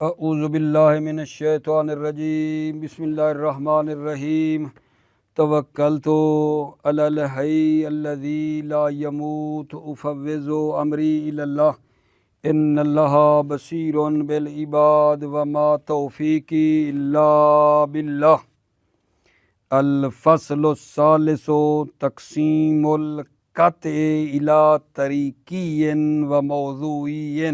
اعوذ باللہ من الشیطان الرجیم بسم اللہ الرحمن الرحیم توکلت علی الحی الذی لا یموت افوض امری الی اللہ ان اللہ بصیر بالعباد وما توفیقی الا باللہ۔ الفصل الثالث تقسیم القطع الی طریقی و موضوعی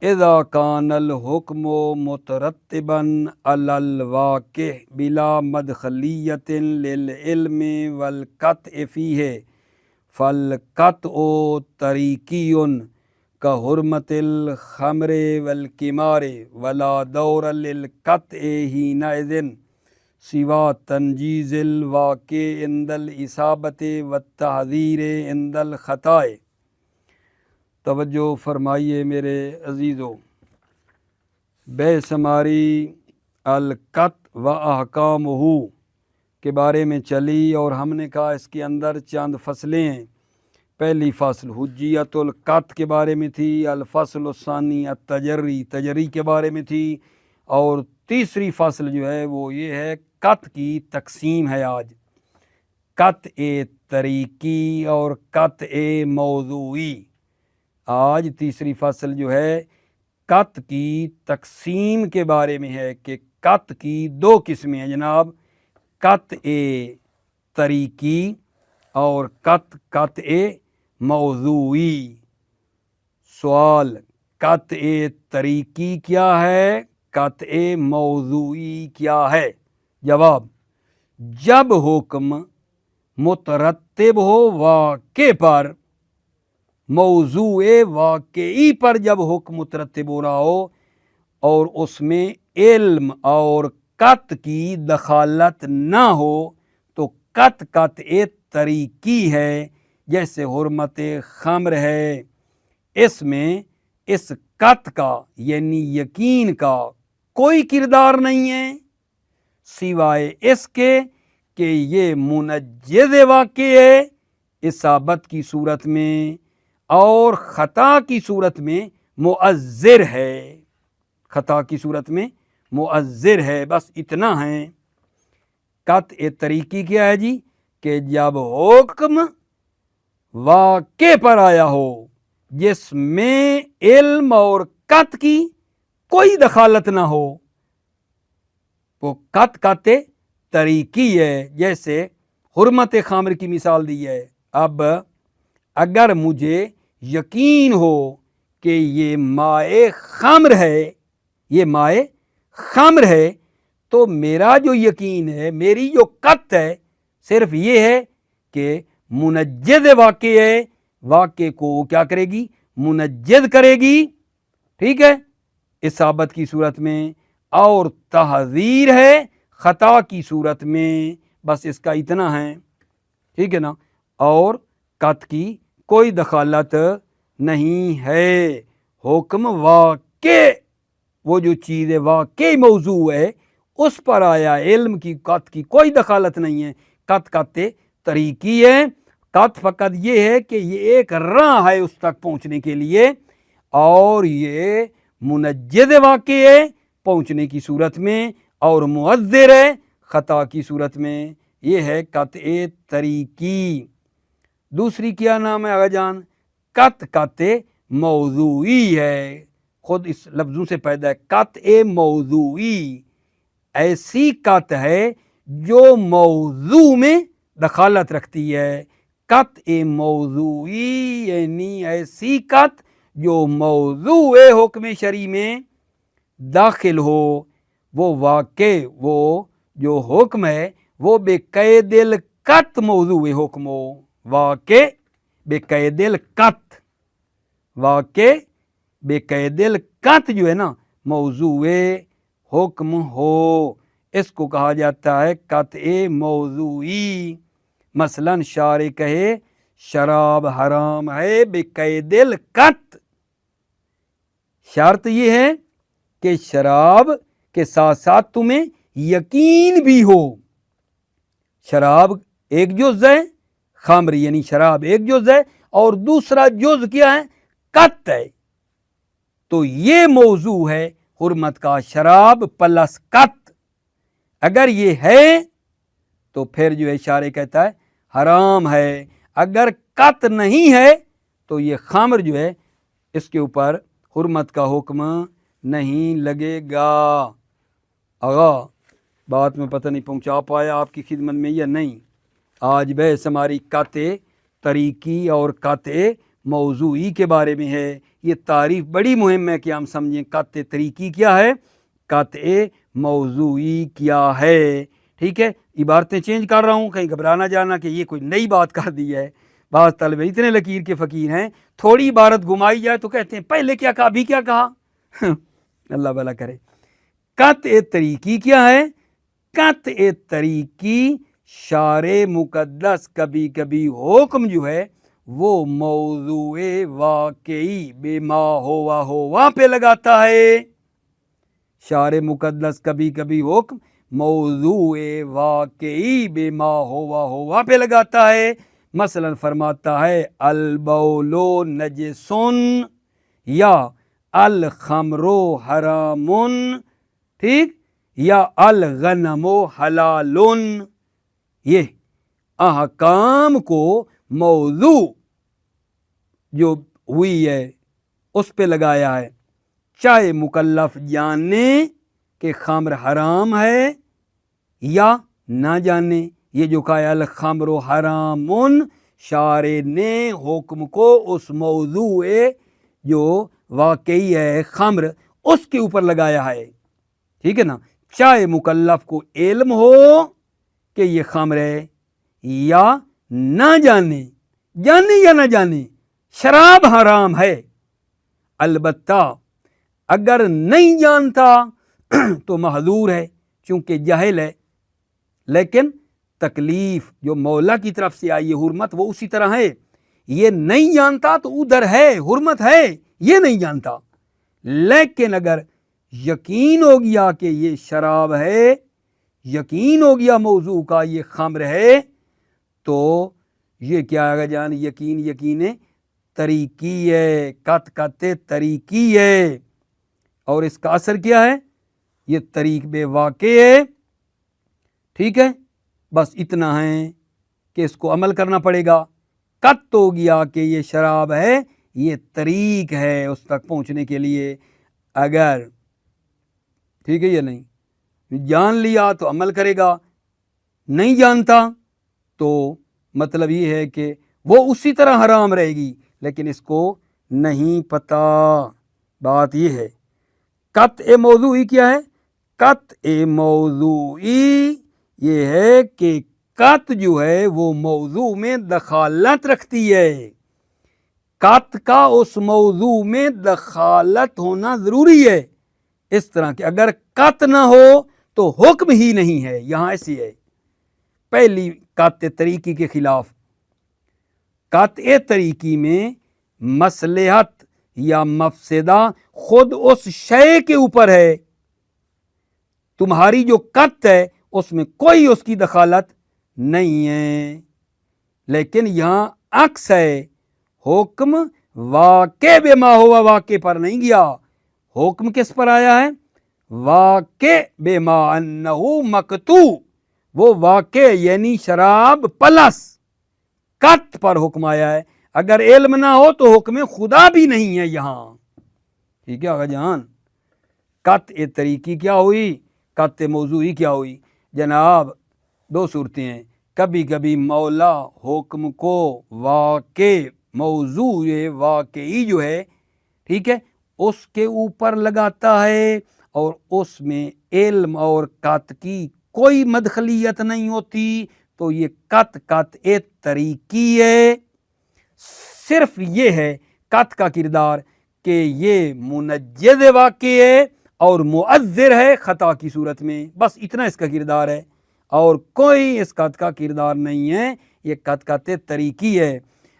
اذا کان الحکم مترتبا علی الواقع بلا مدخلیت للعلم والقطع فیہ فالقطع طریقی کحرمت الخمر والقمار ولا دور للقطع حینئذ سوا تنجیز الواقع عند الاصابۃ والتحذیر عند الخطاء۔ توجہ فرمائیے میرے عزیزو، بحث ہماری القطع و احکامہ کے بارے میں چلی اور ہم نے کہا اس کے اندر چند فصلیں ہیں۔ پہلی فصل حجیت القطع کے بارے میں تھی، الفصل الثانی التجری، تجری کے بارے میں تھی، اور تیسری فصل جو ہے وہ یہ ہے قطع کی تقسیم ہے۔ آج قطع طریقی اور قطع موضوعی، آج تیسری فصل جو ہے قطع کی تقسیم کے بارے میں ہے کہ قطع کی دو قسمیں ہیں جناب، قطع طریقی اور قطع موضوعی۔ سوال، قطع طریقی کیا ہے، قطع موضوعی کیا ہے؟ جواب، جب حکم مترتب ہو واقع پر، موضوع واقعی پر جب حکم مترتب ہو رہا ہو اور اس میں علم اور قطع کی دخالت نہ ہو تو قطع طریقی ہے۔ جیسے حرمت خمر ہے، اس میں اس قطع کا یعنی یقین کا کوئی کردار نہیں ہے سوائے اس کے کہ یہ منجز واقع ہے اصابت کی صورت میں اور خطا کی صورت میں مؤثر ہے، خطا کی صورت میں مؤثر ہے، بس اتنا ہے۔ قطع طریقی کیا ہے جی؟ کہ جب حکم واقع پر آیا ہو جس میں علم اور قطع کی کوئی دخالت نہ ہو، وہ قطع طریقی ہے۔ جیسے حرمت خمر کی مثال دی ہے۔ اب اگر مجھے یقین ہو کہ یہ مائے خمر ہے، یہ مائے خمر ہے، تو میرا جو یقین ہے، میری جو قطع ہے، صرف یہ ہے کہ منجد واقع ہے، واقع کو کیا کرے گی؟ منجد کرے گی، ٹھیک ہے، اصابت کی صورت میں، اور تحذیر ہے خطا کی صورت میں، بس اس کا اتنا ہے، ٹھیک ہے نا، اور قطع کی کوئی دخالت نہیں ہے۔ حکم واقع، وہ جو چیز واقعی موضوع ہے اس پر آیا، علم کی قطع کی کوئی دخالت نہیں ہے، قطع طریقی ہے۔ قطع فقط یہ ہے کہ یہ ایک راہ ہے اس تک پہنچنے کے لیے، اور یہ منجد واقع ہے پہنچنے کی صورت میں اور مؤثر ہے خطا کی صورت میں، یہ ہے قطع طریقی۔ دوسری کیا نام ہے آغا جان؟ قطع موضوعی ہے، خود اس لفظوں سے پیدا ہے۔ قطع موضوعی ایسی قطع ہے جو موضوع میں دخالت رکھتی ہے۔ قطع موضوعی یعنی ایسی قطع جو موضوع حکم شرعی میں داخل ہو، وہ واقع، وہ جو حکم ہے وہ بے قید القطع موضوع حکم ہو، واقع بے قید القطع، واقع بے قید القطع جو ہے نا موضوع حکم ہو، اس کو کہا جاتا ہے قطع موضوعی۔ مثلا شارع کہے شراب حرام ہے بے قید القطع، شرط یہ ہے کہ شراب کے ساتھ ساتھ تمہیں یقین بھی ہو۔ شراب ایک جز ہے، خمر یعنی شراب ایک جز ہے، اور دوسرا جز کیا ہے؟ قطع ہے۔ تو یہ موضوع ہے حرمت کا شراب پلس قط اگر یہ ہے تو پھر جو ہے شارع کہتا ہے حرام ہے، اگر قط نہیں ہے تو یہ خمر جو ہے اس کے اوپر حرمت کا حکم نہیں لگے گا۔ آغا بات میں پتہ نہیں پہنچا پایا آپ کی خدمت میں یا نہیں۔ آج بحث ہماری قطع طریقی اور قطع موضوعی کے بارے میں ہے۔ یہ تعریف بڑی مہم ہے کہ ہم سمجھیں قطع طریقی کیا ہے، قطع موضوعی کیا ہے۔ ٹھیک ہے، عبارتیں چینج کر رہا ہوں، کہیں گھبرا نہ جانا کہ یہ کوئی نئی بات کر دی ہے۔ بعض طلبہ اتنے لکیر کے فقیر ہیں، تھوڑی عبارت گھمائی جائے تو کہتے ہیں پہلے کیا کہا ابھی کیا کہا۔ اللہ بھلا کرے۔ قطع طریقی کیا ہے؟ قطع طریقی شارع مقدس کبھی کبھی حکم جو ہے وہ موضوع واقعی بے ما ہوا پہ لگاتا ہے۔ شارع مقدس کبھی کبھی حکم موضوع واقعی بے ما ہوا پہ لگاتا ہے۔ مثلا فرماتا ہے البول نجسن یا الخمر حرام، ٹھیک، یا الغنم حلال۔ یہ احکام کو موضوع جو ہوئی ہے اس پہ لگایا ہے، چاہے مکلف جانے کہ خمر حرام ہے یا نہ جانے۔ یہ جو کہا الخمر حرام، شارع نے حکم کو اس موضوع جو واقعی ہے خمر اس کے اوپر لگایا ہے، ٹھیک ہے نا، چاہے مکلف کو علم ہو کہ یہ خمر ہے یا نہ جانے یا نہ جانے شراب حرام ہے۔ البتہ اگر نہیں جانتا تو معذور ہے چونکہ جاہل ہے، لیکن تکلیف جو مولا کی طرف سے آئی ہے حرمت وہ اسی طرح ہے۔ یہ نہیں جانتا تو ادھر ہے حرمت ہے، یہ نہیں جانتا، لیکن اگر یقین ہو گیا کہ یہ شراب ہے، یقین ہو گیا موضوع کا یہ خمر ہے، تو یہ کیا آگا جان یقین طریقی ہے، قط طریقی ہے، اور اس کا اثر کیا ہے؟ یہ طریق بے واقع ہے۔ ٹھیک ہے، بس اتنا ہے کہ اس کو عمل کرنا پڑے گا۔ قط ہو گیا کہ یہ شراب ہے، یہ طریق ہے اس تک پہنچنے کے لیے۔ اگر ٹھیک ہے یا نہیں جان لیا تو عمل کرے گا، نہیں جانتا تو مطلب یہ ہے کہ وہ اسی طرح حرام رہے گی، لیکن اس کو نہیں پتا۔ بات یہ ہے قطع موضوعی کیا ہے؟ قطع موضوعی یہ ہے کہ قط جو ہے وہ موضوع میں دخالت رکھتی ہے۔ قط کا اس موضوع میں دخالت ہونا ضروری ہے، اس طرح کہ اگر قط نہ ہو تو حکم ہی نہیں ہے۔ یہاں ایسی ہے پہلی قطع طریقی کے خلاف۔ قطع طریقی میں مصلحت یا مفسدہ خود اس شے کے اوپر ہے، تمہاری جو قط ہے اس میں کوئی اس کی دخالت نہیں ہے، لیکن یہاں عکس ہے، حکم واقع بے ما ہوا واقع پر نہیں گیا، حکم کس پر آیا ہے؟ واقع بے ما انہو مقطوع، وہ واقع یعنی شراب پلس قط پر حکم آیا ہے۔ اگر علم نہ ہو تو حکم خدا بھی نہیں ہے یہاں۔ ٹھیک ہے آقا جان، قطع طریقی کیا ہوئی، قطع موضوعی کیا ہوئی؟ جناب دو صورتیں ہیں، کبھی کبھی مولا حکم کو واقع موضوع واقعی جو ہے ٹھیک ہے اس کے اوپر لگاتا ہے، اور اس میں علم اور قط کی کوئی مدخلیت نہیں ہوتی، تو یہ قطع طریقی ہے۔ صرف یہ ہے قط کا کردار کہ یہ منجز واقع ہے اور مؤذر ہے خطا کی صورت میں، بس اتنا اس کا کردار ہے، اور کوئی اس قط کا کردار نہیں ہے، یہ قطع طریقی ہے۔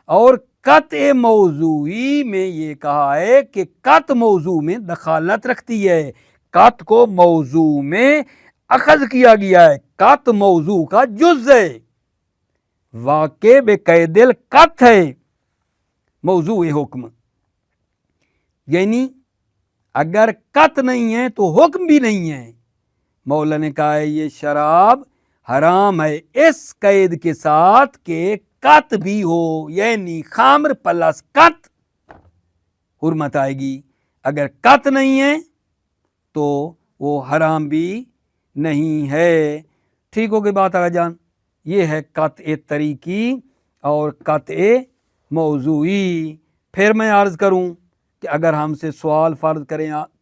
اور قطع موضوعی میں یہ کہا ہے کہ قط موضوع میں دخالت رکھتی ہے، قط کو موضوع میں اخذ کیا گیا ہے، قط موضوع کا جز ہے، واقع بے قید القط ہے موضوع حکم۔ یعنی اگر قط نہیں ہے تو حکم بھی نہیں ہے۔ مولا نے کہا ہے یہ شراب حرام ہے اس قید کے ساتھ کہ قط بھی ہو، یعنی خمر پلس قط حرمت آئے گی۔ اگر قط نہیں ہے تو وہ حرام بھی نہیں ہے۔ ٹھیک ہو گئی بات آگا جان؟ یہ ہے قطع طریقی اور قطع موضوعی۔ پھر میں عرض کروں کہ اگر ہم سے سوال فرض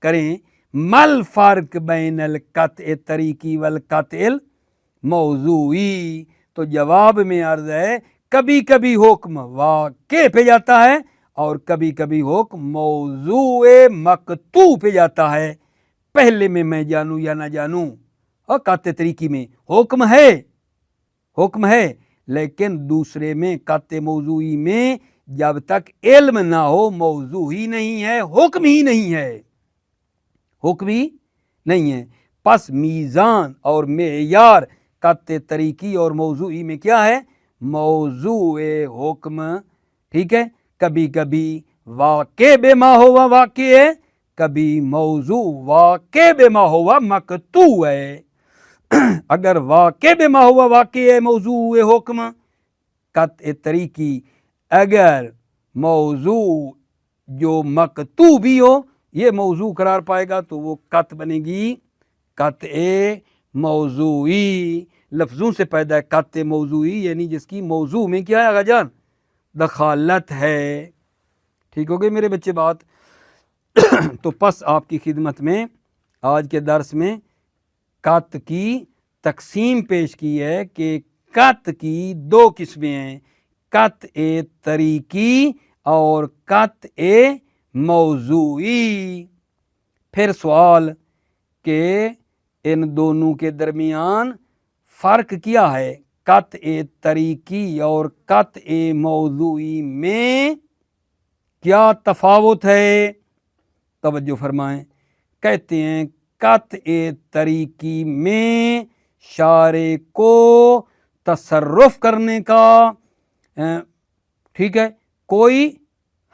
کریں مل فرق بین القطع طریقی والقطع الموضوعی، تو جواب میں عرض ہے کبھی کبھی حکم واقع پہ جاتا ہے اور کبھی کبھی حکم موضوع مقطوع پہ جاتا ہے۔ پہلے میں جانوں یا نہ جانوں، اور قطع طریقی میں حکم ہے لیکن دوسرے میں قطع موضوعی میں جب تک علم نہ ہو موضوع ہی نہیں ہے، حکم ہی نہیں ہے۔ پس میزان اور معیار قطع طریقی اور موضوعی میں کیا ہے؟ موضوع حکم۔ ٹھیک ہے، کبھی کبھی واقع بما ہوا واقع ہے، کبھی موضوع واقع بما ہوا مقطوع ہے۔ اگر واقع بما ہوا واقع ہے موضوع حکم قطع طریقی، اگر موضوع جو مقطوع بھی ہو یہ موضوع قرار پائے گا تو وہ قط بنے گی قطع موضوعی۔ لفظوں سے پیدا ہے قطع موضوعی، یعنی جس کی موضوع میں کیا ہے آغا جان؟ دخالت ہے۔ ٹھیک ہو گئی میرے بچے بات؟ تو پس آپ کی خدمت میں آج کے درس میں قط کی تقسیم پیش کی ہے کہ قط کی دو قسمیں ہیں، قطع طریقی اور قطع موضوعی۔ پھر سوال کہ ان دونوں کے درمیان فرق کیا ہے؟ قطع طریقی اور قطع موضوعی میں کیا تفاوت ہے؟ توجہ فرمائیں۔ کہتے ہیں قطع طریقی میں شارع کو تصرف کرنے کا ٹھیک ہے کوئی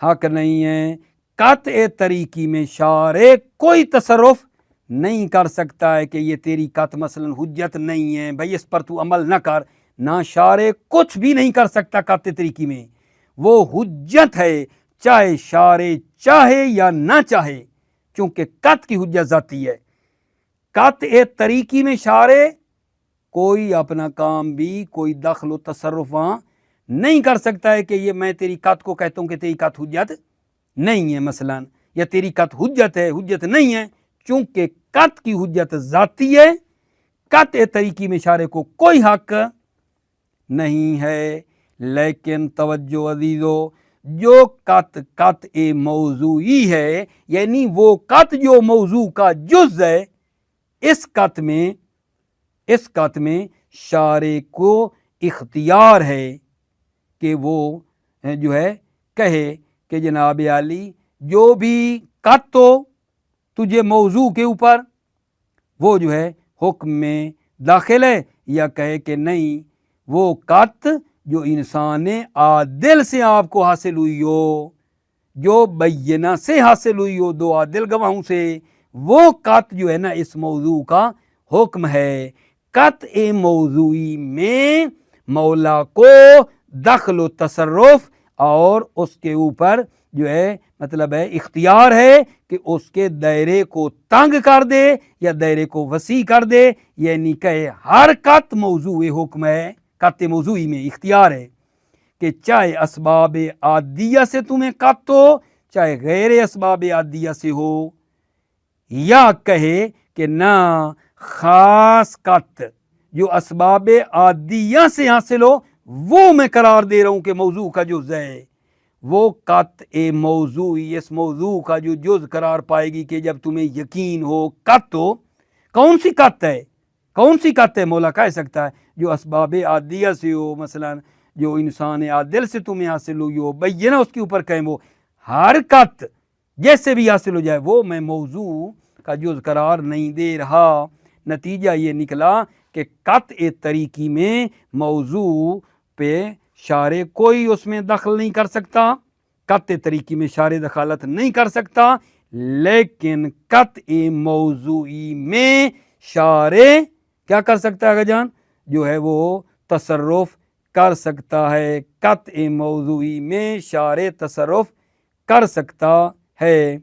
حق نہیں ہے۔ قطع طریقی میں شارع کوئی تصرف نہیں کر سکتا ہے کہ یہ تیری قط مثلا حجت نہیں ہے بھائی اس پر تو عمل نہ کر، نہ شارع کچھ بھی نہیں کر سکتا قطع طریقی میں، وہ حجت ہے چاہے شارع چاہے یا نہ چاہے، چونکہ قط کی حجت ذاتی ہے۔ قطع طریقی میں شارع کوئی اپنا کام بھی کوئی دخل و تصرف وہاں نہیں کر سکتا ہے کہ یہ میں تیری قط کو کہتا ہوں کہ تیری قط حجت نہیں ہے مثلا، یا تیری قط حجت ہے، حجت نہیں ہے، چونکہ قط کی حجت ذاتی ہے۔ قطع طریقی میں شارع کو کوئی حق نہیں ہے۔ لیکن توجہ عزیزو، جو قط قطع موضوعی ہے یعنی وہ قط جو موضوع کا جز ہے، اس قط میں شارع کو اختیار ہے کہ وہ جو ہے کہے کہ جناب عالی جو بھی قط ہو تجھے موضوع کے اوپر وہ جو ہے حکم میں داخل ہے، یا کہے کہ نہیں وہ قط جو انسان عادل سے آپ کو حاصل ہوئی ہو، جو بینہ سے حاصل ہوئی ہو، دو عادل گواہوں سے، وہ قط جو ہے نا اس موضوع کا حکم ہے۔ قطع موضوعی میں مولا کو دخل و تصرف اور اس کے اوپر جو ہے مطلب ہے اختیار ہے کہ اس کے دائرے کو تنگ کر دے یا دائرے کو وسیع کر دے، یعنی کہ ہر قط موضوع حکم ہے۔ قطع موضوعی میں اختیار ہے کہ چاہے اسباب عادیہ سے تمہیں قط ہو چاہے غیر اسباب عادیہ سے ہو، یا کہے کہ نہ خاص قط جو اسباب عادیہ سے حاصل ہو وہ میں قرار دے رہا ہوں کہ موضوع کا جز ہے، وہ قطع موضوعی اس موضوع کا جو جز قرار پائے گی کہ جب تمہیں یقین ہو قط ہو۔ کون سی قط ہے مولا کہہ سکتا ہے؟ جو اسباب عادیہ سے ہو، مثلا جو انسان عادل سے تمہیں حاصل ہوئی ہو، بینہ اس کے اوپر کہیں، وہ ہر قط جیسے بھی حاصل ہو جائے وہ میں موضوع کا جز قرار نہیں دے رہا۔ نتیجہ یہ نکلا کہ قطع طریقی میں موضوع پہ شارع کوئی اس میں دخل نہیں کر سکتا، قطع طریقی میں شارع دخالت نہیں کر سکتا، لیکن قطع موضوعی میں شارع کیا کر سکتا ہے جان، جو ہے وہ تصرف کر سکتا ہے، قطع موضوعی میں شارع تصرف کر سکتا ہے۔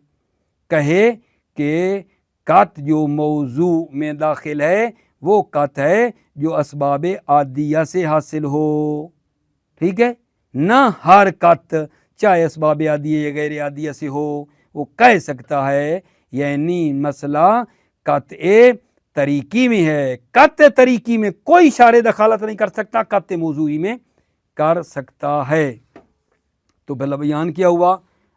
کہے کہ قط جو موضوع میں داخل ہے وہ قط ہے جو اسباب عادیہ سے حاصل ہو، ٹھیک ہے، نہ ہر قط چاہے اسباب عادیہ یا غیر عادیہ سے ہو وہ کہہ سکتا ہے۔ یعنی مسئلہ قطع طریقی میں ہے، قطع طریقی میں کوئی شارع دخالت نہیں کر سکتا، قطع موضوعی میں کر سکتا ہے۔ تو پہلا بیان کیا ہوا،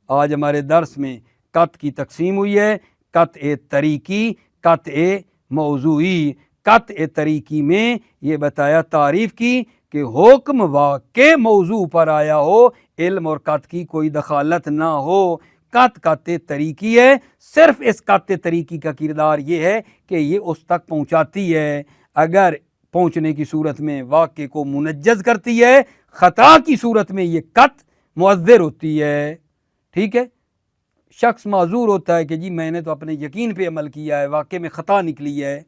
آج ہمارے درس میں قط کی تقسیم ہوئی ہے، قطع طریقی، قطع موضوعی۔ قطع طریقی میں یہ بتایا تعریف کی کہ حکم واقع موضوع پر آیا ہو، علم اور قط کی کوئی دخالت نہ ہو، قط قطع طریقی ہے، صرف اس قطع طریقی کا کردار یہ ہے کہ یہ اس تک پہنچاتی ہے، اگر پہنچنے کی صورت میں واقع کو منجز کرتی ہے، خطا کی صورت میں یہ قط معذر ہوتی ہے، ٹھیک ہے۔ شخص معذور ہوتا ہے کہ جی میں نے تو اپنے یقین پہ عمل کیا ہے، واقع میں خطا نکلی ہے۔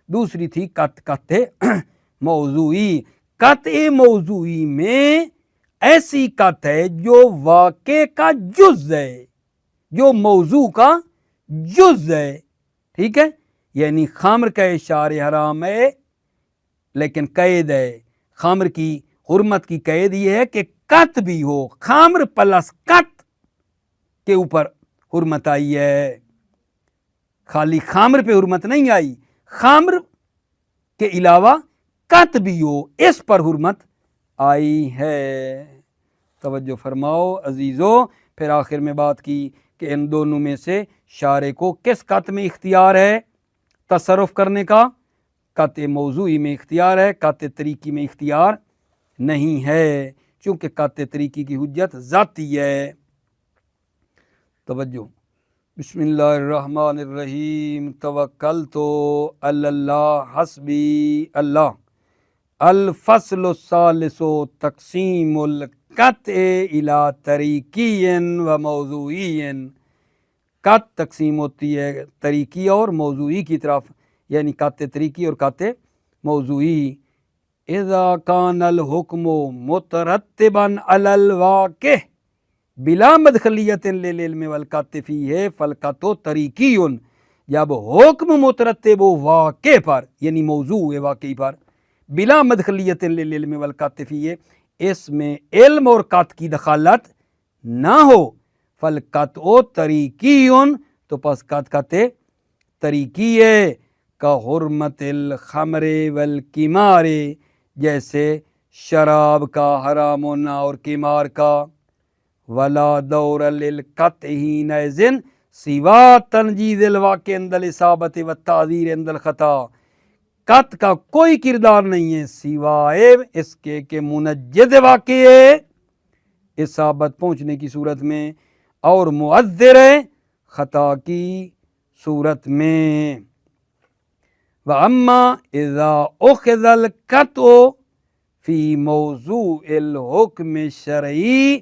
دوسری تھی قطع موضوعی۔ قطع موضوعی میں ایسی قط ہے جو واقع کا جز ہے، جو موضوع کا جز ہے، ٹھیک ہے۔ یعنی خمر کا شارع حرام ہے لیکن قید ہے، خمر کی حرمت کی قید یہ ہے کہ قط بھی ہو، خمر پلس قط کے اوپر حرمت آئی ہے، خالی خمر پہ حرمت نہیں آئی، خمر کے علاوہ قط بھی ہو، اس پر حرمت آئی ہے۔ توجہ فرماؤ عزیزو، پھر آخر میں بات کی کہ ان دونوں میں سے شارع کو کس قط میں اختیار ہے تصرف کرنے کا؟ قطع موضوعی میں اختیار ہے، قطع طریقی میں اختیار نہیں ہے، چونکہ قطع طریقی کی حجت ذاتی ہے۔ توجہ، بسم اللہ الرحمن الرحیم، توکلت علی اللہ حسبی اللہ۔ الفصل الثالث تقسیم القطع الی طریقی و موضوعی۔ قط تقسیم ہوتی ہے طریقی اور موضوعی کی طرف، یعنی قطع طریقی اور قطع موضوعی۔ اذا کان الحکم مترتبا علی الواقع بلا مدخلیت للعلم والقطع فیہ فالقطع طریقی۔ جب حکم مترتب ہو واقع پر، یعنی موضوع واقعی پر، بلا مدخلیت للعلم والقطع فیہ، اس میں علم اور قطع کی دخالت نہ ہو، فالقطع طریقی، تو پس قطع طریقی ہے، کا حرمت الخمر والقمار، جیسے شراب کا حرام ہونا اور قمار کا۔ ولا دور للقطع حینئذ سوا تنجیز الواقع عند الاصابۃ والتعذیر عند الخطا۔ قط کا کوئی کردار نہیں ہے سوائے اس کے کہ منجز واقع ہے اصابت پہنچنے کی صورت میں اور معذر ہے خطا کی صورت میں۔ وَأَمَّا إِذَا أُخِذَ الْقَطْعُ فِي مَوْضُوعِ الْحُكْمِ الشَّرْعِيِّ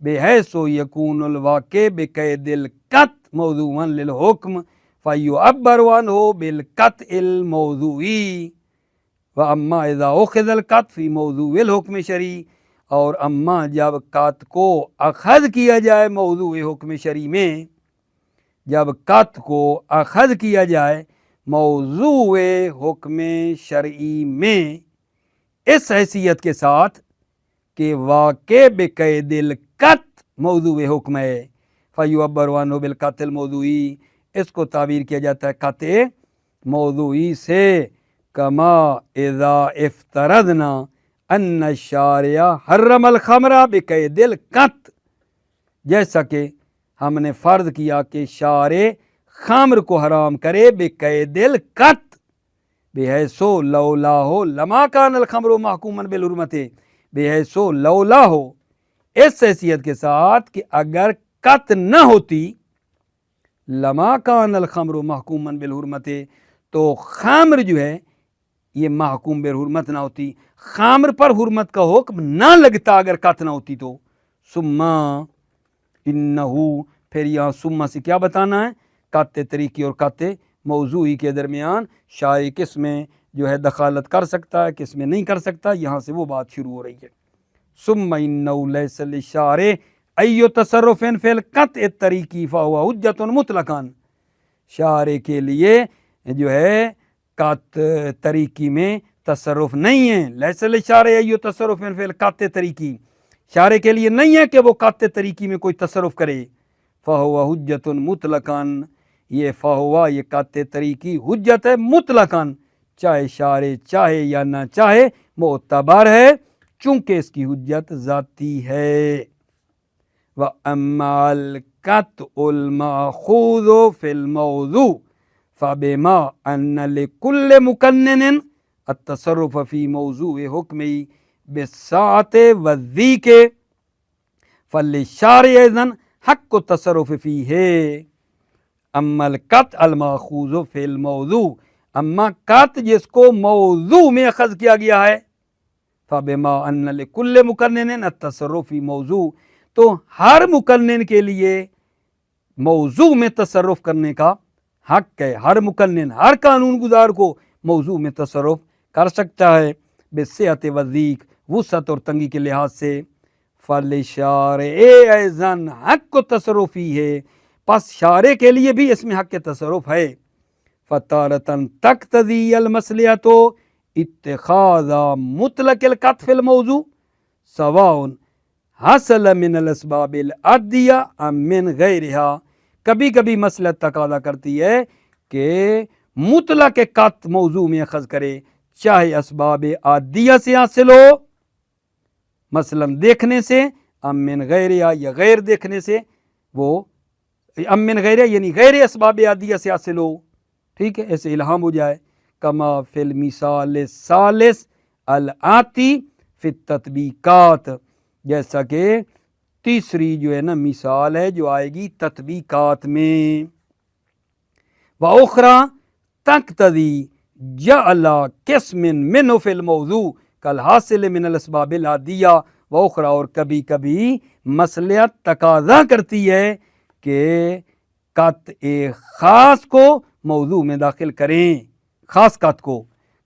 بِحَيْثُ يَكُونُ الْوَاقِعُ بِقَيْدِ الْقَطْعِ مَوْضُوعًا لِلْحُكْمِ فَيُعَبَّرُ عَنْهُ بِالْقَطْعِ الْمَوْضُوعِيِّ۔ وَأَمَّا إِذَا أُخِذَ الْقَطْعُ فِي مَوْضُوعِ الْحُكْمِ الشَّرْعِيِّ، اور اما جب قط کو اخذ کیا جائے موضوع حکم شرعی میں، جب قط کو اخذ کیا جائے موضوع حکم شرعی میں اس حیثیت کے ساتھ کہ واقع بقید القط موضوع حکم ہے، فیعبر عنہ بالقطع الموضوعی، اس کو تعبیر کیا جاتا ہے قطع موضوعی سے۔ کما اذا افترضنا ان الشارع حرم الخمر بقید القط، جیسا کہ ہم نے فرض کیا کہ شارع خمر کو حرام کرے بقید القط، بحیث لولاہ لما کان الخمر محکوما بالحرمت، بحیث لولاہ، اس حیثیت کے ساتھ کہ اگر قط نہ ہوتی، لما کان الخمر محکوما بالحرمت، تو خمر جو ہے یہ محکوم بالحرمت نہ ہوتی، خمر پر حرمت کا حکم نہ لگتا اگر قط نہ ہوتی تو۔ ثم انہ، پھر یہاں سما سے کیا بتانا ہے؟ قاطع طریقی اور قاطع موضوعی کے درمیان شاعر کس میں جو ہے دخالت کر سکتا ہے، کس میں نہیں کر سکتا، یہاں سے وہ بات شروع ہو رہی ہے۔ ثم انہ لیس للشارع ای تصرف فی القطع الطریقی فہو حجۃ مطلقاً، شارع کے لیے جو ہے قطع طریقی میں تصرف نہیں ہے، لیس للشارع ای تصرف فی القطع طریقی، شارع کے لیے نہیں ہے کہ وہ قطع طریقی میں کوئی تصرف کرے، فہو حجۃ مطلقاً، یہ فہو یہ قطع طریقی حجت ہے مطلقاً، چاہے شارع چاہے یا نہ چاہے معتبر ہے، چونکہ اس کی حجت ذاتی ہے۔ وَأَمَّا الْقَطْعُ الْمَأْخُوذُ فِي الْمَوْضُوعِ فَبِمَا أَنَّ لِكُلِّ مُقَنِّنٍ التصرف فی موضوع حکمی بالساعة والضیق فللشارع اذن حق التصرف فیہ۔ اما القطع الماخوذ فی الموضوع، اما قطع جس کو موضوع میں اخذ کیا گیا ہے، فبما ان لکل مقنن التصرف فی موضوع، تو ہر مقنن کے لیے موضوع میں تصرف کرنے کا حق ہے، ہر مقنن ہر قانون گزار کو موضوع میں تصرف کر سکتا ہے، بالصحت والضیق وسعت اور تنگی کے لحاظ سے، فللشارع ایضاً حق التصرف فیہ، پس شارع کے لیے بھی اس میں حق تصرف ہے۔ فتارةً تقتضی المصلحۃ اتخاذ مطلق القطع فی الموضوع سواء حصل من الاسباب العادیہ ام من غیرہا، کبھی کبھی مصلحت تقاضا کرتی ہے کہ مطلق قطع موضوع میں اخذ کرے، چاہے اسباب عادیہ سے حاصل ہو، مثلا دیکھنے سے، ام من غیرہا یا غیر دیکھنے سے، وہ ام من غیرہا یعنی غیر اسباب عادیہ سے حاصل ہو، ٹھیک ہے، ایسے الہام ہو جائے، کما فی المثال الثالث الآتی فی التطبیقات، جیسا کہ تیسری جو ہے نا مثال ہے جو آئے گی تطبیقات میں، وَأُخْرَى تقتضی جعل قسم منہ فی الموضوع کالحاصل من الاسباب العادیہ، وَأُخْرَى اور کبھی کبھی مصلحت تقاضا کرتی ہے کہ قطع خاص کو موضوع میں داخل کریں، خاص قطع کو،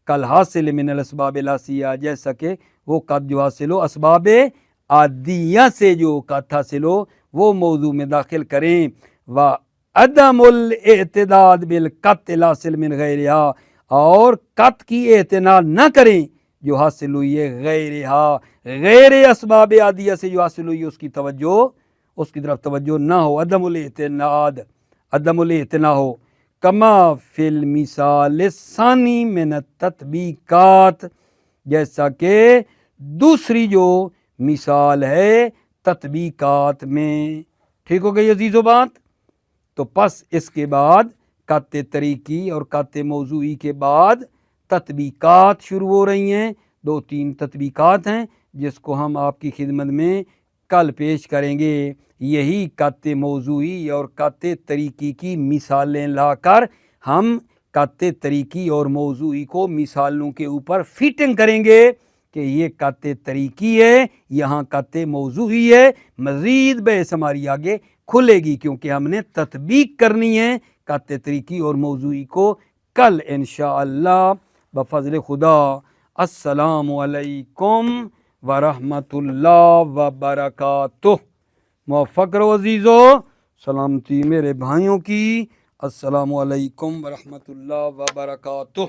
کالحاصل من الاسباب العادیہ، جیسا کہ وہ قطع جو حاصل ہو اسباب عادیہ سے، جو قطع حاصل ہو وہ موضوع میں داخل کریں، وعدم الاعتداد بالقطع الحاصل من غیرہا، اور قطع کی اعتناد نہ کریں جو حاصل ہوئی ہے غیرہا، غیر اسباب عادیہ سے جو حاصل ہوئی ہے اس کی طرف توجہ نہ ہو، عدم الاعتنا ہو، کما فی المثال الثانی من التطبیقات، جیسا کہ دوسری جو مثال ہے تطبیقات میں، ٹھیک ہو گئی عزیزو بات؟ تو پس اس کے بعد قطع طریقی اور قطع موضوعی کے بعد تطبیقات شروع ہو رہی ہیں، 2-3 تطبیقات ہیں جس کو ہم آپ کی خدمت میں کل پیش کریں گے۔ یہی قطع موضوعی اور قطع طریقی کی مثالیں لا کر ہم قطع طریقی اور موضوعی کو مثالوں کے اوپر فٹنگ کریں گے کہ یہ قطع طریقی ہے، یہاں قطع موضوعی ہے، مزید بحث ہماری آگے کھلے گی کیونکہ ہم نے تطبیق کرنی ہے قطع طریقی اور موضوعی کو کل انشاءاللہ بفضل خدا۔ السلام علیکم ورحمۃ اللہ وبرکاتہ۔ موفق رہو عزیزو، سلامتی میرے بھائیوں کی، السلام علیکم ورحمۃ اللہ وبرکاتہ۔